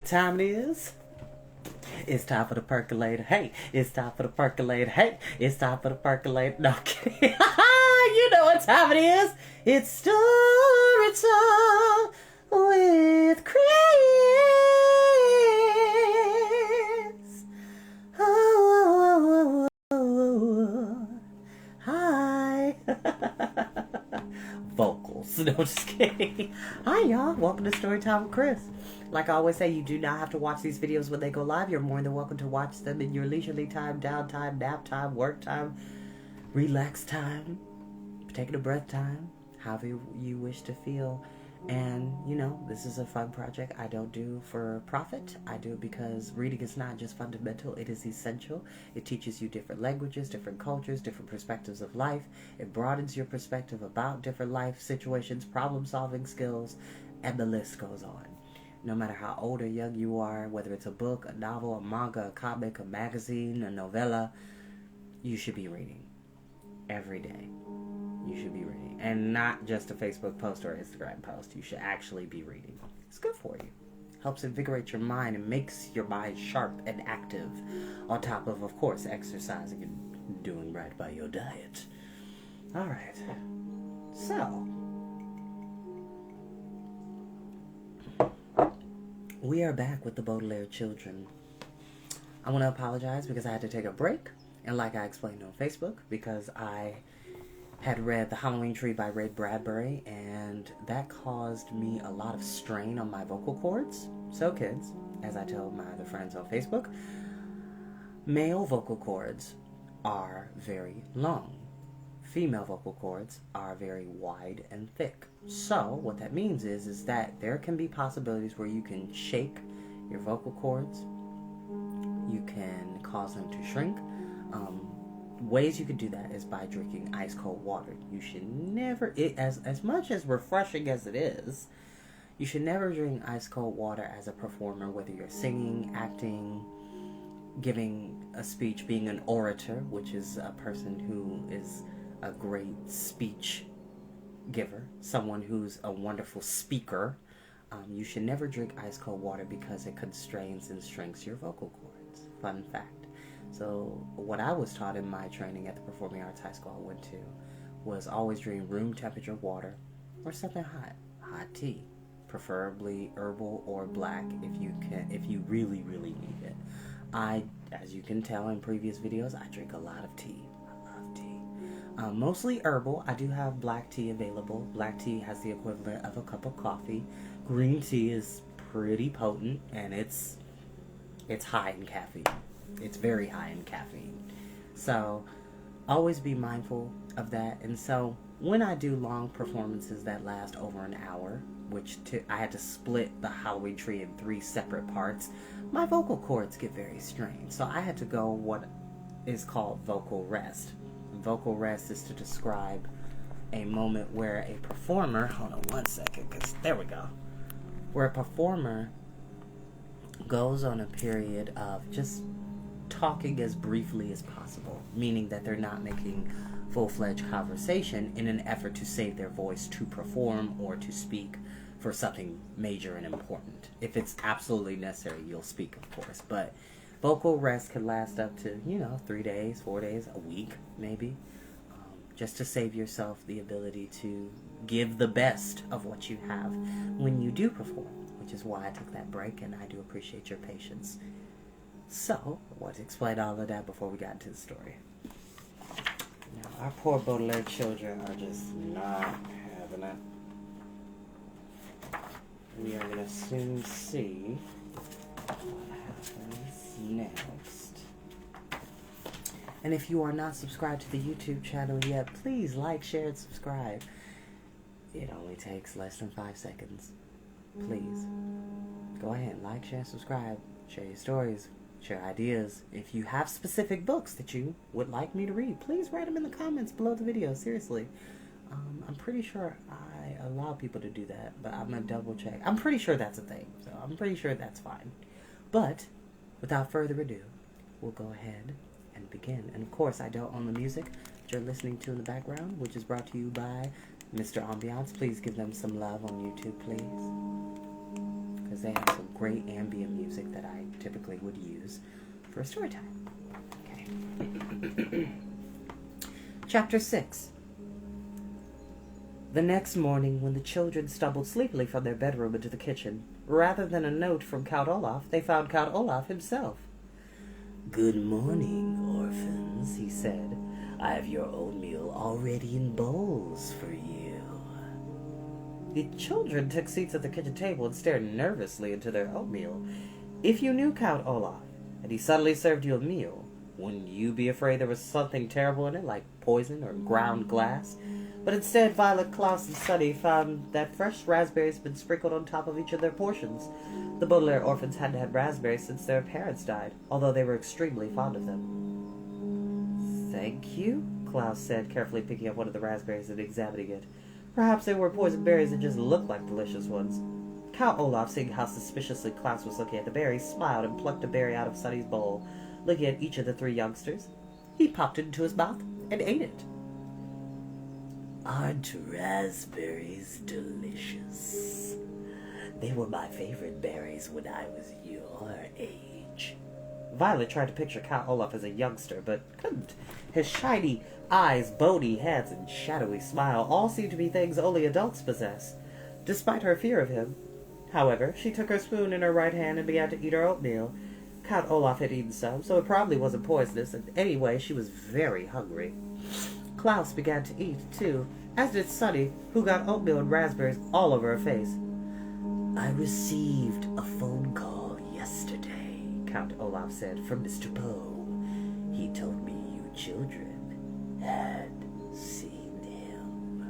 time it is? It's time for the percolator. Hey, it's time for the percolator. Hey, it's time for the percolator. No, I'm kidding. You know what time it is. It's story time with Chris. Oh, hi. Vocals. No, just kidding. Hi, y'all. Welcome to Storytime with Chris. Like I always say, you do not have to watch these videos when they go live. You're more than welcome to watch them in your leisurely time, downtime, nap time, work time, relax time, taking a breath time, however you wish to feel. And, you know, this is a fun project I don't do for profit. I do it because reading is not just fundamental, it is essential. It teaches you different languages, different cultures, different perspectives of life. It broadens your perspective about different life situations, problem-solving skills, and the list goes on. No matter how old or young you are, whether it's a book, a novel, a manga, a comic, a magazine, a novella, you should be reading. Every day. You should be reading. And not just a Facebook post or Instagram post. You should actually be reading. It's good for you. Helps invigorate your mind and makes your mind sharp and active. On top of course, exercising and doing right by your diet. Alright. So, we are back with the Baudelaire children. I want to apologize because I had to take a break. And like I explained on Facebook, because I had read The Halloween Tree by Ray Bradbury, and that caused me a lot of strain on my vocal cords. So kids, as I tell my other friends on Facebook, male vocal cords are very long. Female vocal cords are very wide and thick. So what that means is that there can be possibilities where you can shake your vocal cords. You can cause them to shrink. Ways you can do that is by drinking ice cold water. You should never, as much as refreshing as it is, you should never drink ice cold water as a performer, whether you're singing, acting, giving a speech, being an orator, which is a person who is a great speech giver, someone who's a wonderful speaker. You should never drink ice cold water because it constrains and shrinks your vocal cords. Fun fact. So what I was taught in my training at the Performing Arts High School I went to was always drink room temperature water or something hot tea, preferably herbal or black if you really need it. As you can tell in previous videos, I drink a lot of tea. I love tea. Mostly herbal. I do have black tea available. Black tea has the equivalent of a cup of coffee. Green tea is pretty potent, and it's high in caffeine. It's very high in caffeine. So always be mindful of that. And so when I do long performances that last over an hour, I had to split the Halloween Tree in 3 separate parts, my vocal cords get very strained. So I had to go what is called vocal rest. Vocal rest is to describe a moment where a performer, hold on one second, because there we go, where a performer goes on a period of just talking as briefly as possible, meaning that they're not making full-fledged conversation in an effort to save their voice to perform or to speak for something major and important. If it's absolutely necessary, you'll speak, of course, but vocal rest can last up to, 3 days, 4 days, a week, maybe, just to save yourself the ability to give the best of what you have when you do perform, which is why I took that break, and I do appreciate your patience. So, I want to explain all of that before we got into the story. Now, our poor Baudelaire children are just not having it. We are going to soon see what happens next. And if you are not subscribed to the YouTube channel yet, please like, share, and subscribe. It only takes less than 5 seconds. Please. Go ahead, like, share, subscribe. Share your stories. Share ideas. If you have specific books that you would like me to read, please write them in the comments below the video. Seriously. I'm pretty sure I allow people to do that, but I'm going to double check. I'm pretty sure that's a thing, so I'm pretty sure that's fine. But, without further ado, we'll go ahead and begin. And of course, I don't own the music that you're listening to in the background, which is brought to you by Mr. Ambiance. Please give them some love on YouTube, please. because they have some great ambient music that I typically would use for a story time. Okay. Chapter 6. The next morning, when the children stumbled sleepily from their bedroom into the kitchen, rather than a note from Count Olaf, they found Count Olaf himself. "Good morning, orphans," he said. "I have your oatmeal already in bowls for you." The children took seats at the kitchen table and stared nervously into their oatmeal. If you knew Count Olaf, and he suddenly served you a meal, wouldn't you be afraid there was something terrible in it, like poison or ground glass? But instead, Violet, Klaus, and Sunny found that fresh raspberries had been sprinkled on top of each of their portions. The Baudelaire orphans hadn't had raspberries since their parents died, although they were extremely fond of them. "Thank you," Klaus said, carefully picking up one of the raspberries and examining it. Perhaps they were poison berries that just looked like delicious ones. Count Olaf, seeing how suspiciously Klaus was looking at the berries, smiled and plucked a berry out of Sunny's bowl. Looking at each of the three youngsters, he popped it into his mouth and ate it. "Aren't raspberries delicious? They were my favorite berries when I was your age." Violet tried to picture Count Olaf as a youngster, but couldn't. His shiny eyes, bony hands, and shadowy smile all seemed to be things only adults possess. Despite her fear of him, however, she took her spoon in her right hand and began to eat her oatmeal. Count Olaf had eaten some, so it probably wasn't poisonous, and anyway, she was very hungry. Klaus began to eat, too, as did Sunny, who got oatmeal and raspberries all over her face. "I received a phone call yesterday," Count Olaf said, "from Mr. Poe. He told me you children had seen him."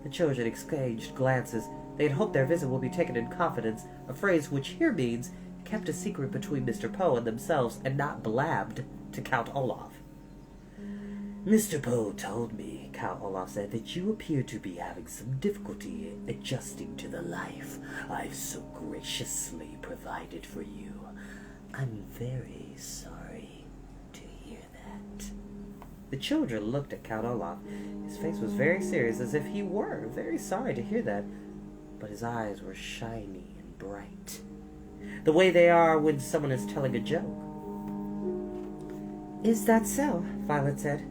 The children exchanged glances. They had hoped their visit would be taken in confidence, a phrase which here means kept a secret between Mr. Poe and themselves and not blabbed to Count Olaf. "Mr. Poe told me," Count Olaf said, "that you appear to be having some difficulty adjusting to the life I've so graciously provided for you. I'm very sorry to hear that." The children looked at Count Olaf. His face was very serious, as if he were very sorry to hear that, but his eyes were shiny and bright, the way they are when someone is telling a joke. "Is that so?" Violet said.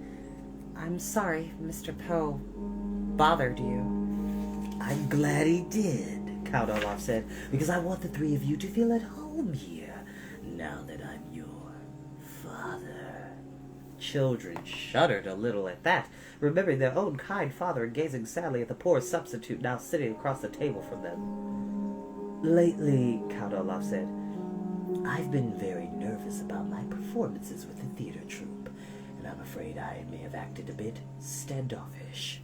"I'm sorry Mr. Poe bothered you." "I'm glad he did," Count Olaf said, "because I want the three of you to feel at home here, now that I'm your father." Children shuddered a little at that, remembering their own kind father and gazing sadly at the poor substitute now sitting across the table from them. "Lately," Count Olaf said, "I've been very nervous about my performances with the theater troupe, and I'm afraid I may have acted a bit standoffish."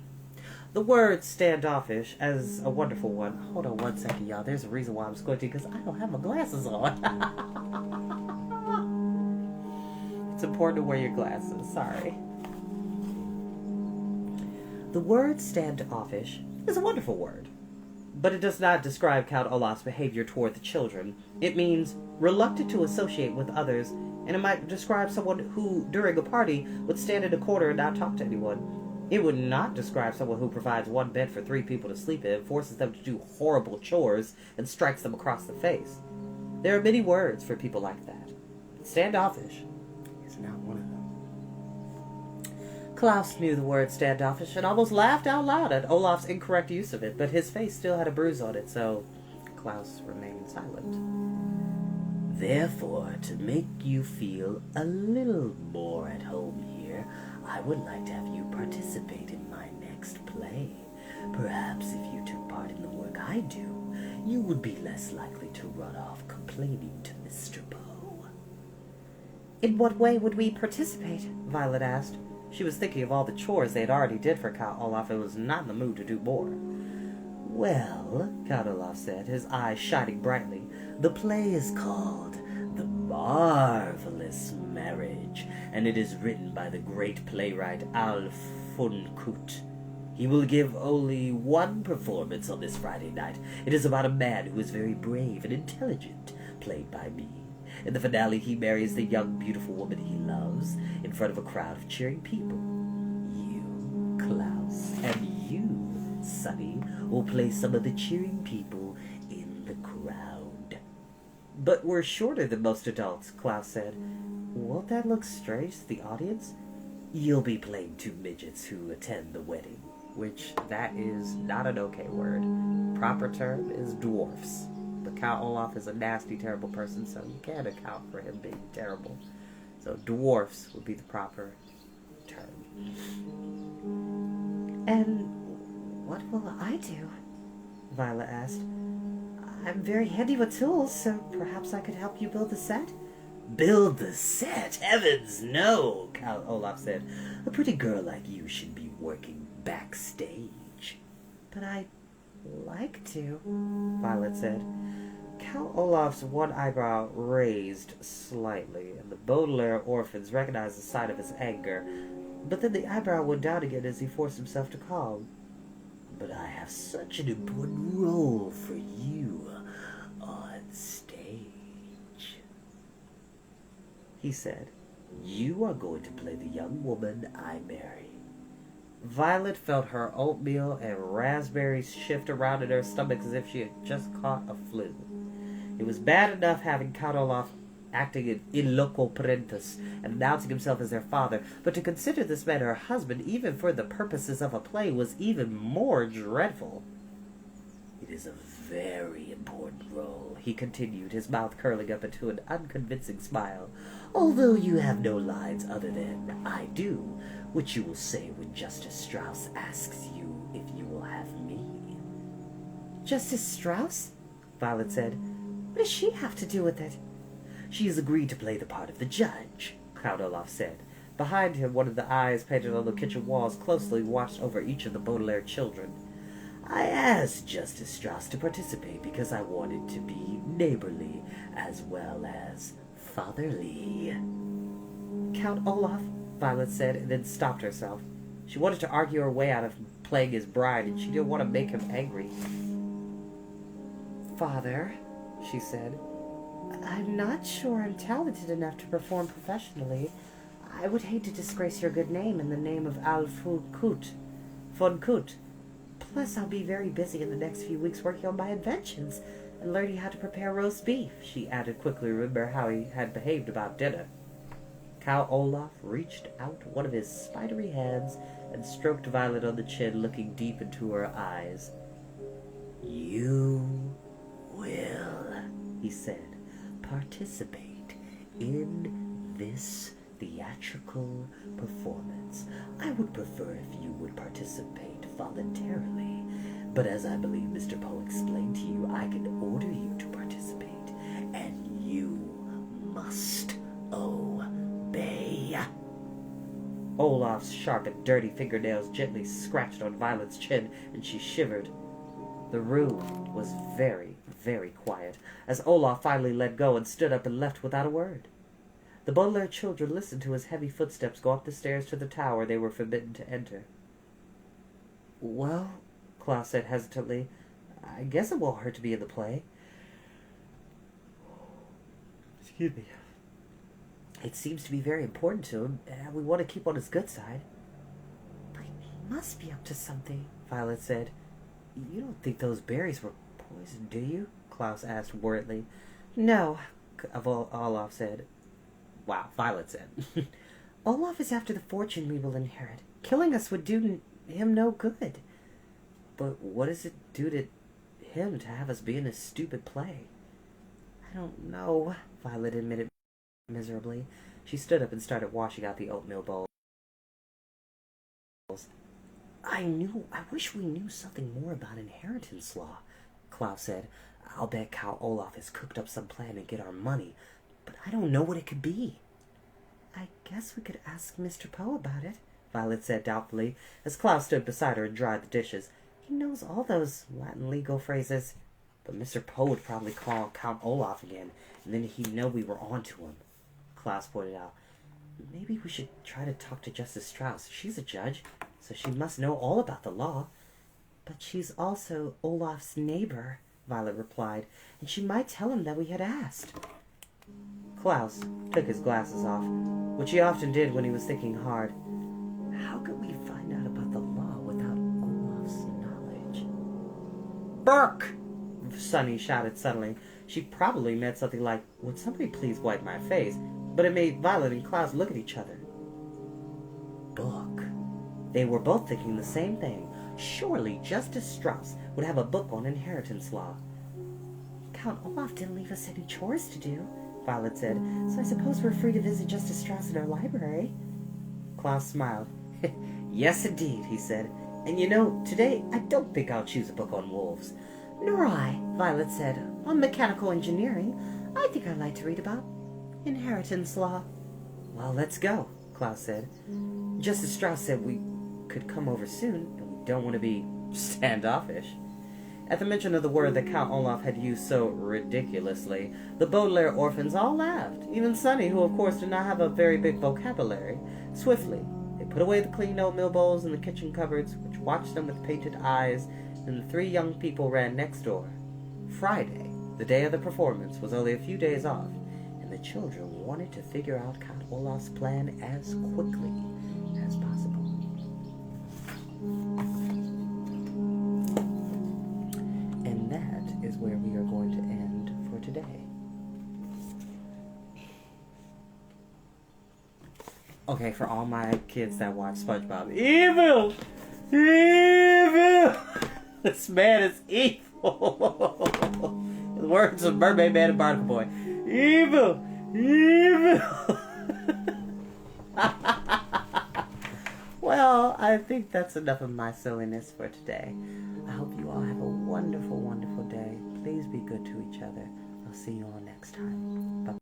The word standoffish as a wonderful one. Hold on one second, y'all. There's a reason why I'm squinting, because I don't have my glasses on. It's important to wear your glasses. Sorry. The word standoffish is a wonderful word, but it does not describe Count Olaf's behavior toward the children. It means reluctant to associate with others, and it might describe someone who, during a party, would stand in a corner and not talk to anyone. It would not describe someone who provides one bed for 3 people to sleep in, forces them to do horrible chores, and strikes them across the face. There are many words for people like that. Standoffish is not one of them. Klaus knew the word standoffish and almost laughed out loud at Olaf's incorrect use of it, but his face still had a bruise on it, so Klaus remained silent. "Therefore, to make you feel a little more at home here, I would like to have you participate in my next play. Perhaps if you took part in the work I do, you would be less likely to run off complaining to Mr. Poe." "In what way would we participate?" Violet asked. She was thinking of all the chores they had already did for Count Olaf and was not in the mood to do more. "Well," Count Olaf said, his eyes shining brightly, "the play is called The Marvelous Marriage, and it is written by the great playwright Alfunkut. He will give only one performance on this Friday night. It is about a man who is very brave and intelligent, played by me. In the finale, he marries the young, beautiful woman he loves in front of a crowd of cheering people. You, Klaus, and you, Sunny, will play some of the cheering people in the crowd. But we're shorter than most adults, Klaus said. Won't that look strange to the audience? You'll be playing two midgets who attend the wedding, which that is not an okay word. Proper term is dwarfs. But Count Olaf is a nasty, terrible person, so you can't account for him being terrible. So dwarfs would be the proper term. And what will I do? Violet asked. I'm very handy with tools, so perhaps I could help you build the set? Build the set? Heavens, no, Count Olaf said. A pretty girl like you should be working backstage. But I'd like to, Violet said. Count Olaf's one eyebrow raised slightly, and the Baudelaire orphans recognized the sign of his anger. But then the eyebrow went down again as he forced himself to calm. But I have such an important role for you on stage, he said. You are going to play the young woman I marry. Violet felt her oatmeal and raspberries shift around in her stomach as if she had just caught a flu. It was bad enough having Count Olaf acting in loco parentis and announcing himself as their father, but to consider this man her husband, even for the purposes of a play, was even more dreadful. It is a very important role, he continued, his mouth curling up into an unconvincing smile, although you have no lines other than I do, which you will say when Justice Strauss asks you if you will have me. Justice Strauss? Violet said. What does she have to do with it? She has agreed to play the part of the judge, Count Olaf said. Behind him, one of the eyes painted on the kitchen walls closely watched over each of the Baudelaire children. I asked Justice Strauss to participate because I wanted to be neighborly as well as fatherly. Count Olaf, Violet said, and then stopped herself. She wanted to argue her way out of playing his bride, and she didn't want to make him angry. Father, she said, I'm not sure I'm talented enough to perform professionally. I would hate to disgrace your good name in the name of Alfred von Kut. Plus, I'll be very busy in the next few weeks working on my inventions and learning how to prepare roast beef, she added quickly, remember how he had behaved about dinner. Count Olaf reached out one of his spidery hands and stroked Violet on the chin, looking deep into her eyes. You will, he said, participate in this theatrical performance. I would prefer if you would participate voluntarily, but as I believe Mr. Poe explained to you, I can order you to participate, and you must obey. Olaf's sharp and dirty fingernails gently scratched on Violet's chin, and she shivered. The room was very, very quiet, as Olaf finally let go and stood up and left without a word. The Baudelaire children listened to his heavy footsteps go up the stairs to the tower they were forbidden to enter. Well, Klaus said hesitantly, I guess it won't hurt to be in the play. Excuse me. It seems to be very important to him, and we want to keep on his good side. But he must be up to something, Violet said. You don't think those berries were poisoned, do you? Klaus asked worriedly. No, Olaf said. Wow, Violet said. Olaf is after the fortune we will inherit. Killing us would do him no good. But what does it do to him to have us be in this stupid play? I don't know, Violet admitted miserably. She stood up and started washing out the oatmeal bowls. I wish we knew something more about inheritance law, Klaus said. I'll bet Count Olaf has cooked up some plan to get our money, but I don't know what it could be. I guess we could ask Mr. Poe about it, Violet said doubtfully, as Klaus stood beside her and dried the dishes. He knows all those Latin legal phrases. But Mr. Poe would probably call Count Olaf again, and then he'd know we were on to him, Klaus pointed out. Maybe we should try to talk to Justice Strauss. She's a judge, so she must know all about the law. But she's also Olaf's neighbor, Violet replied, and she might tell him that we had asked. Klaus took his glasses off, which he often did when he was thinking hard. How could we find out about the law without Olaf's knowledge? Burke! Sonny shouted suddenly. She probably meant something like, "Would somebody please wipe my face?" But it made Violet and Klaus look at each other. Book. They were both thinking the same thing. Surely Justice Strauss would have a book on inheritance law. Count Olaf didn't leave us any chores to do, Violet said, so I suppose we're free to visit Justice Strauss in our library. Klaus smiled. Yes, indeed, he said. And you know, today I don't think I'll choose a book on wolves. Nor I, Violet said. On mechanical engineering, I think I'd like to read about inheritance law. Well, let's go, Klaus said. Justice Strauss said we could come over soon, and we don't want to be standoffish. At the mention of the word that Count Olaf had used so ridiculously, the Baudelaire orphans all laughed, even Sonny, who of course did not have a very big vocabulary. Swiftly, they put away the clean oatmeal bowls in the kitchen cupboards, which watched them with painted eyes, and the three young people ran next door. Friday, the day of the performance, was only a few days off, and the children wanted to figure out Count Olaf's plan as quickly as possible. And that is where we are going to end for today. Okay, for all my kids that watch SpongeBob, evil! Evil! This man is evil! The words of Mermaid Man and Barnacle Boy. Evil! Evil! Well, I think that's enough of my silliness for today. I hope you all have a wonderful, wonderful day. Please be good to each other. I'll see you all next time. Bye.